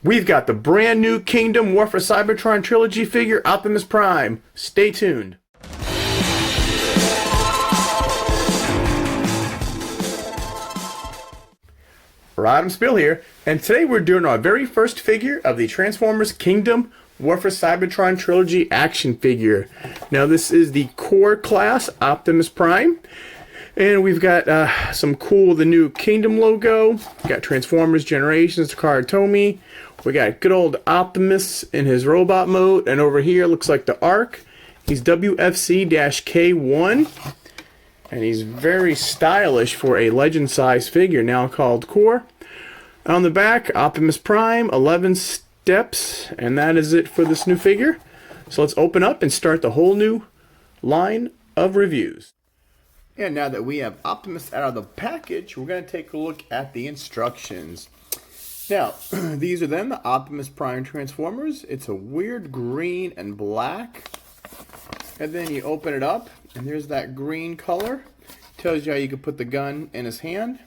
we've got the brand new Kingdom War for Cybertron Trilogy figure, Optimus Prime. Stay tuned. Rodimusbill here, and today we're doing our very first figure of the Transformers Kingdom War for Cybertron Trilogy action figure. Now this is the Core Class Optimus Prime, and we've got some cool, the new Kingdom logo. We got Transformers Generations, Takara Tomy. We got good old Optimus in his robot mode, and over here looks like the Arc. He's WFC-K1. And he's very stylish for a legend-size figure now called Core. On the back, Optimus Prime, 11 steps, and that is it for this new figure. So let's open up and start the whole new line of reviews. And now that we have Optimus out of the package, we're going to take a look at the instructions. Now, these are then the Optimus Prime Transformers. It's a weird green and black. And then you open it up, and there's that green color. Tells you how you can put the gun in his hand.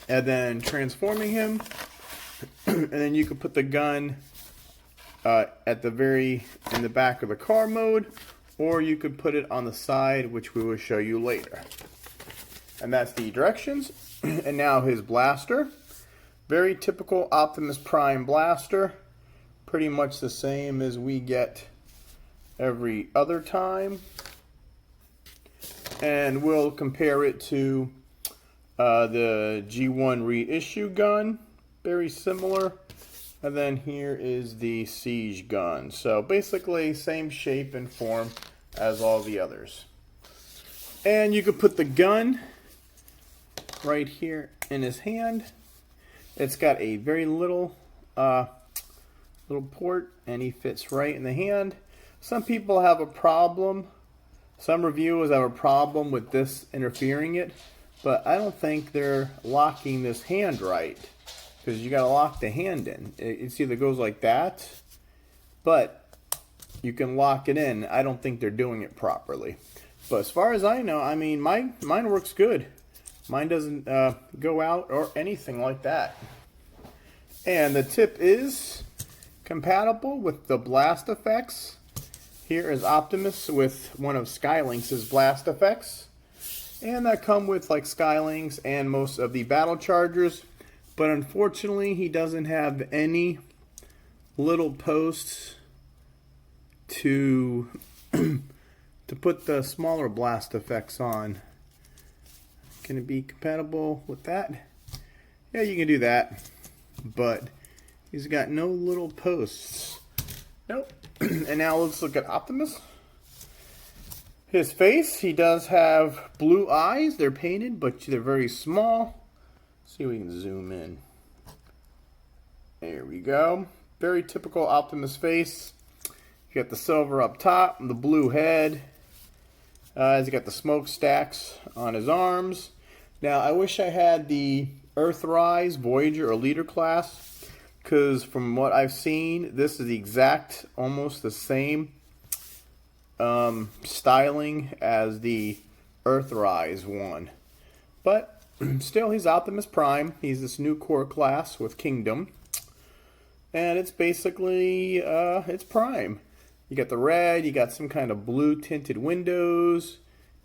And then transforming him. And then you can put the gun in the back of the car mode. Or you could put it on the side, which we will show you later. And that's the directions. And now his blaster. Very typical Optimus Prime blaster. Pretty much the same as we get every other time, and we'll compare it to the G1 reissue gun, very similar, and then here is the Siege gun. So basically same shape and form as all the others. And you could put the gun right here in his hand. It's got a very little port, and he fits right in the hand. Some people have a problem, some reviewers have a problem with this interfering it, but I don't think they're locking this hand right, because you got to lock the hand in. It either goes like that, but you can lock it in. I don't think they're doing it properly. But as far as I know, I mean, mine works good. Mine doesn't go out or anything like that. And the tip is compatible with the blast effects. Here is Optimus with one of Skylinks' blast effects. And that come with like Skylinks and most of the battle chargers. But unfortunately, he doesn't have any little posts to put the smaller blast effects on. Can it be compatible with that? Yeah, you can do that. But he's got no little posts. Nope. And now let's look at Optimus. His face, he does have blue eyes. They're painted, but they're very small. Let's see if we can zoom in. There we go. Very typical Optimus face. You got the silver up top, the blue head. He's got the smokestacks on his arms. Now, I wish I had the Earthrise, Voyager, or Leader class, because from what I've seen, this is the exact, almost the same styling as the Earthrise one. But still, he's Optimus Prime. He's this new core class with Kingdom. And it's basically, it's Prime. You got the red, you got some kind of blue tinted windows.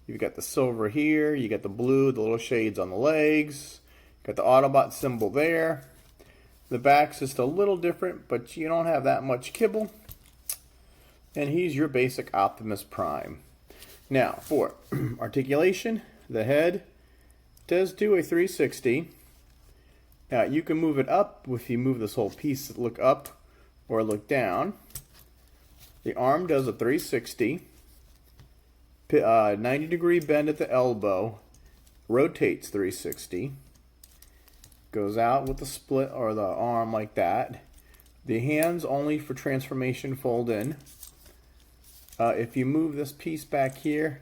You've got the silver here, you got the blue, the little shades on the legs. You got the Autobot symbol there. The back's just a little different, but you don't have that much kibble. And he's your basic Optimus Prime. Now, for articulation, the head does do a 360. Now, you can move it up if you move this whole piece, look up or look down. The arm does a 360. 90-degree bend at the elbow. Rotates 360. Goes out with the split or the arm like that. The hands only for transformation fold in. If you move this piece back here,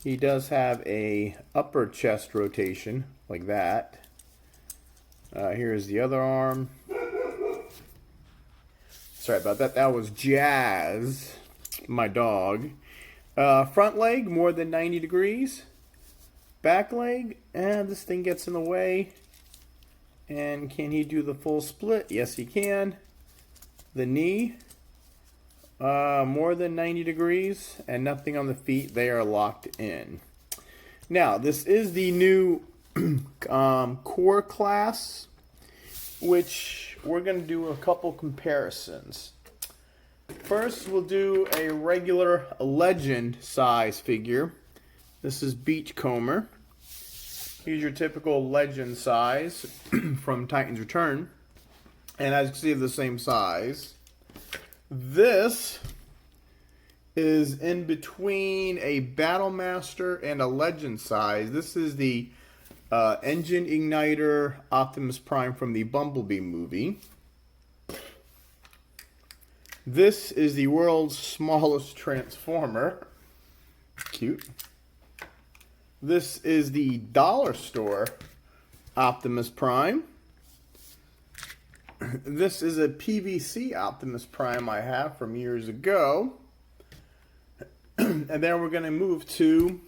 he does have a upper chest rotation like that. Here's the other arm. Sorry about that. That was Jazz, my dog. Front leg more than 90 degrees. Back leg, and this thing gets in the way. And can he do the full split? Yes, he can. The knee, more than 90 degrees, and nothing on the feet. They are locked in. Now, this is the new Core Class, which we're going to do a couple comparisons. First, we'll do a regular Legend size figure. This is Beachcomber. Here's your typical Legend size from Titan's Return. And as you can see, the same size. This is in between a Battlemaster and a Legend size. This is the Engine Igniter Optimus Prime from the Bumblebee movie. This is the world's smallest Transformer. Cute. This is the dollar store Optimus Prime. This is a PVC Optimus Prime I have from years ago. And then we're going to move to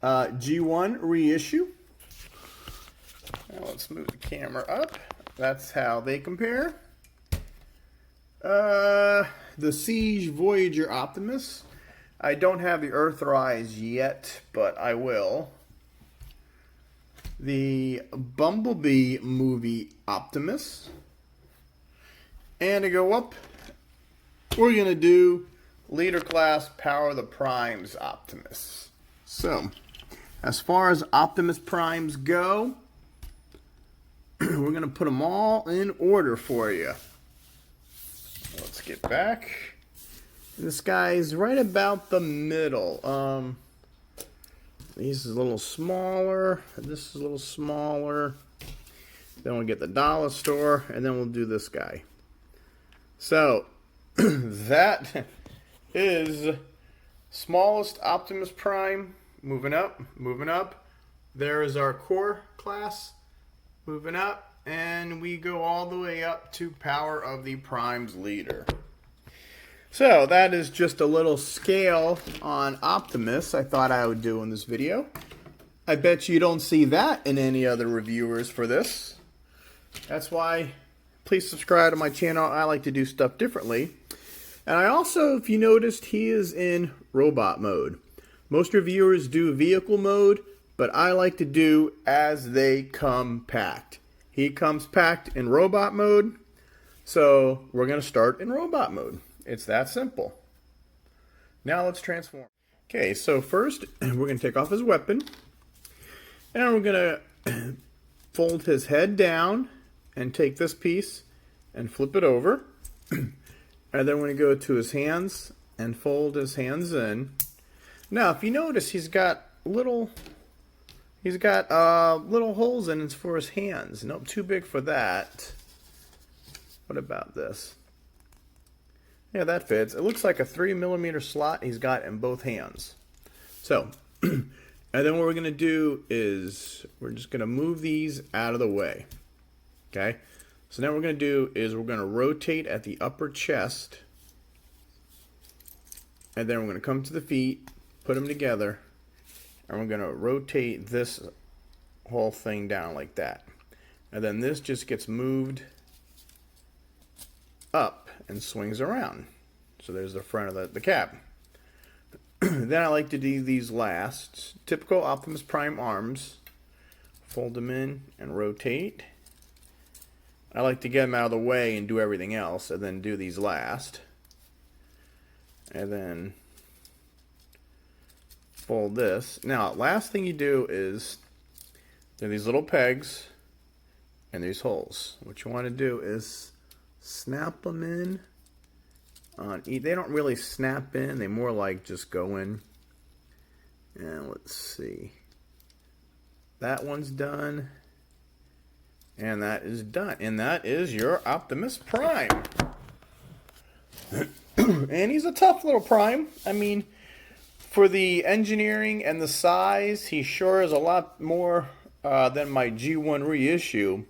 G1 reissue. Now let's move the camera up. That's how they compare. The Siege Voyager Optimus. I don't have the Earthrise yet, but I will. The Bumblebee movie Optimus. And to go up, we're going to do Leader Class Power of the Primes Optimus. So, as far as Optimus Primes go, we're going to put them all in order for you. Let's get back. This guy's right about the middle. This is a little smaller. This is a little smaller. Then we'll get the dollar store, and then we'll do this guy. So, that is smallest Optimus Prime. Moving up, moving up. There is our Core Class. Moving up, and we go all the way up to Power of the Primes Leader. So that is just a little scale on Optimus I thought I would do in this video. I bet you don't see that in any other reviewers for this. That's why please subscribe to my channel. I like to do stuff differently. And I also, if you noticed, he is in robot mode. Most reviewers do vehicle mode, but I like to do as they come packed. He comes packed in robot mode, so we're going to start in robot mode. It's that simple. Now let's transform. Okay, so first we're going to take off his weapon. And we're going to fold his head down and take this piece and flip it over. And then we're going to go to his hands and fold his hands in. Now, if you notice, he's got little holes in it for his hands. Nope, too big for that. What about this? Yeah, that fits. It looks like a 3mm slot he's got in both hands. So, and then what we're going to do is we're just going to move these out of the way. Okay? So now what we're going to do is we're going to rotate at the upper chest. And then we're going to come to the feet, put them together, and we're going to rotate this whole thing down like that. And then this just gets moved up and swings around. So there's the front of the cap. Then I like to do these last. Typical Optimus Prime arms. Fold them in and rotate. I like to get them out of the way and do everything else, and then do these last. And then fold this. Now, last thing you do is there are these little pegs and these holes. What you want to do is snap them in on each. They don't really snap in, they more like just go in. And let's see. That one's done. And that is done. And that is your Optimus Prime. And he's a tough little Prime. I mean, for the engineering and the size, he sure is a lot more than my G1 reissue.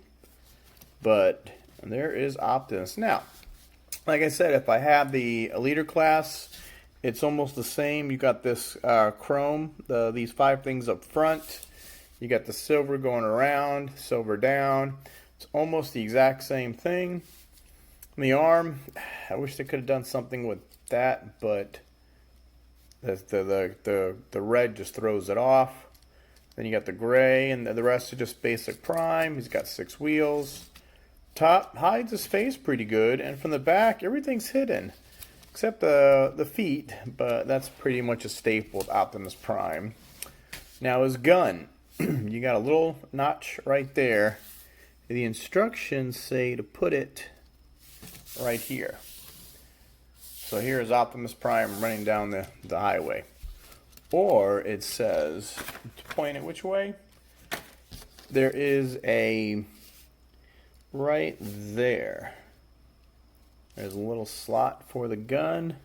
But there is Optimus. Now, like I said, if I have the Leader Class, it's almost the same. You got this chrome, these 5 things up front. You got the silver going around, silver down. It's almost the exact same thing. The arm, I wish they could have done something with that, but the red just throws it off. Then you got the gray, and the rest are just basic Prime. He's got 6 wheels. Top hides his face pretty good, and from the back, everything's hidden. Except the feet, but that's pretty much a staple of Optimus Prime. Now his gun. You got a little notch right there. The instructions say to put it right here. So here is Optimus Prime running down the highway. Or it says, to point it which way, there is a, right there, there's a little slot for the gun.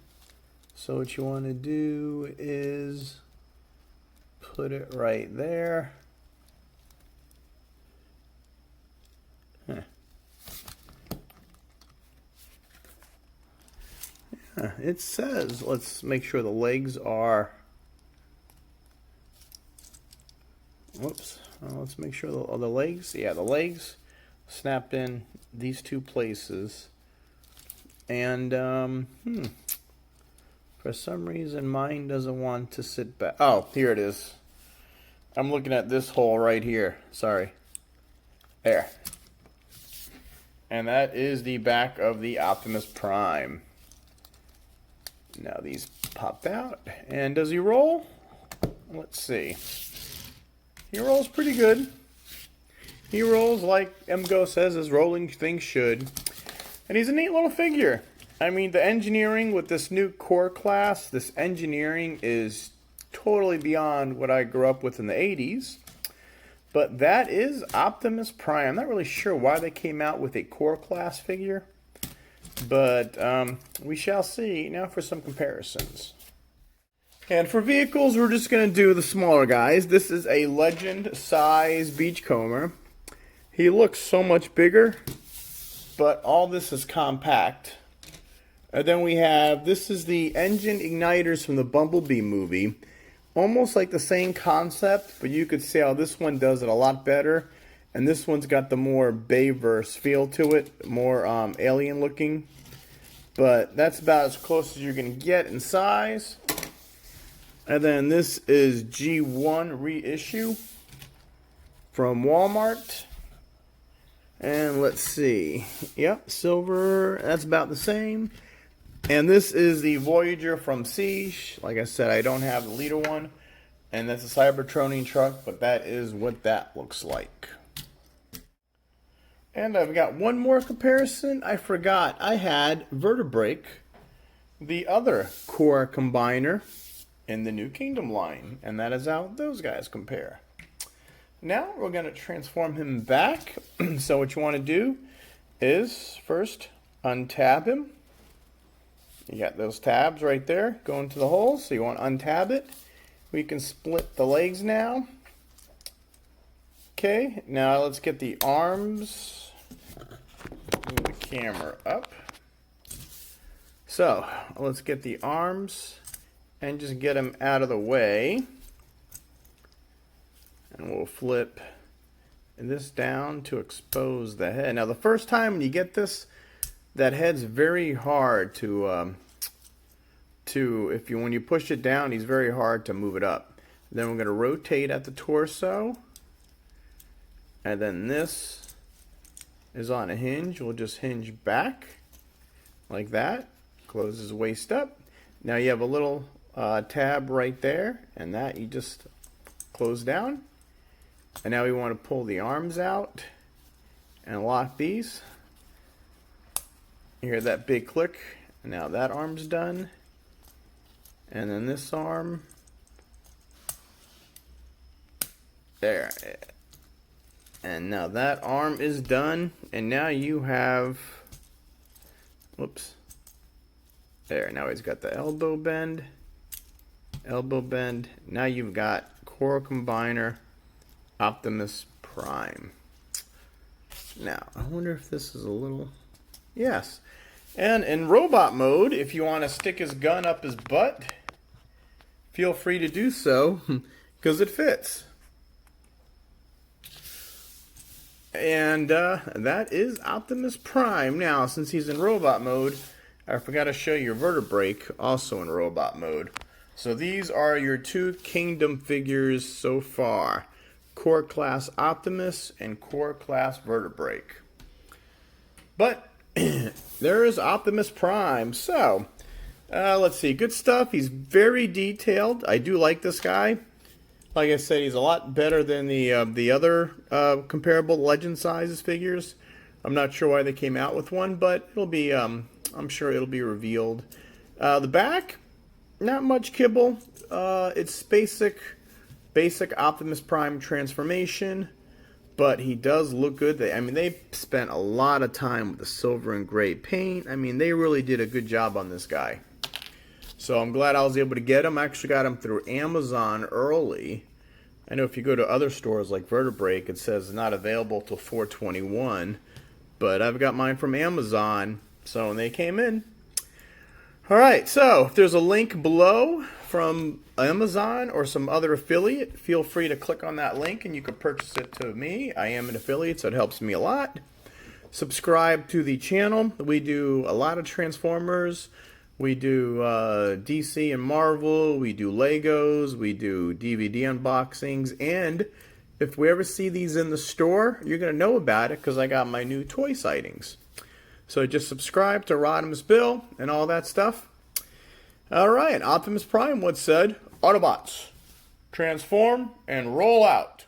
So what you want to do is put it right there. Yeah, it says, let's make sure the legs are, whoops, let's make sure the legs, yeah, the legs snapped in these 2 places. And for some reason mine doesn't want to sit back. Oh, here it is. I'm looking at this hole right here. Sorry. There. And that is the back of the Optimus Prime. Now these popped out. And does he roll? Let's see. He rolls pretty good. He rolls like MGO says his rolling thing should. And he's a neat little figure. I mean, the engineering with this new core class, this engineering is totally beyond what I grew up with in the 80s. But that is Optimus Prime. I'm not really sure why they came out with a core class figure. But we shall see. Now for some comparisons. And for vehicles, we're just going to do the smaller guys. This is a Legend size Beachcomber. He looks so much bigger, but all this is compact. And then we have, this is the engine igniters from the Bumblebee movie. Almost like the same concept, but you could see how this one does it a lot better. And this one's got the more Bayverse feel to it, more alien looking. But that's about as close as you're going to get in size. And then this is G1 reissue from Walmart. And let's see. Yep, silver, that's about the same. And this is the Voyager from Siege. Like I said, I don't have the leader one. And that's a Cybertron truck, but that is what that looks like. And I've got one more comparison. I forgot. I had Vertebrake, the other core combiner in the New Kingdom line. And that is how those guys compare. Now we're going to transform him back. So what you want to do is first untab him. You got those tabs right there going to the holes. So you want to untab it. We can split the legs now. Okay, now let's get the arms. Move the camera up. So let's get the arms and just get them out of the way. And we'll flip this down to expose the head. Now the first time when you get this, that head's very hard to when you push it down, he's very hard to move it up. Then we're going to rotate at the torso. And then this is on a hinge. We'll just hinge back like that. Close his waist up. Now you have a little tab right there, and that you just close down. And now we want to pull the arms out and lock these. You hear that big click. Now that arm's done. And then this arm. There. And now that arm is done. And now you have, whoops. There, now he's got the elbow bend. Elbow bend. Now you've got Core Combiner Optimus Prime. Now, I wonder if this is a little, yes. And in robot mode, if you want to stick his gun up his butt, feel free to do so, because it fits. And that is Optimus Prime. Now, since he's in robot mode, I forgot to show you Vertebrake, also in robot mode. So these are your two Kingdom figures so far. Core Class Optimus and Core Class Vertebrake. But there is Optimus Prime. So, let's see. Good stuff. He's very detailed. I do like this guy. Like I said, he's a lot better than the other comparable Legend sizes figures. I'm not sure why they came out with one, but it'll be. I'm sure it'll be revealed. The back, not much kibble. It's basic Optimus Prime transformation, but he does look good. I mean, they spent a lot of time with the silver and gray paint. I mean, they really did a good job on this guy. So I'm glad I was able to get him. I actually got him through Amazon early. I know if you go to other stores like Vertebrake, it says not available till 4/21. But I've got mine from Amazon, so they came in. Alright, so if there's a link below from Amazon or some other affiliate, feel free to click on that link and you can purchase it to me. I am an affiliate, so it helps me a lot. Subscribe to the channel. We do a lot of Transformers. We do DC and Marvel, we do Legos, we do DVD unboxings, and if we ever see these in the store, you're going to know about it because I got my new toy sightings. So just subscribe to Rodimusbill and all that stuff. Alright, Optimus Prime once said, Autobots, transform and roll out.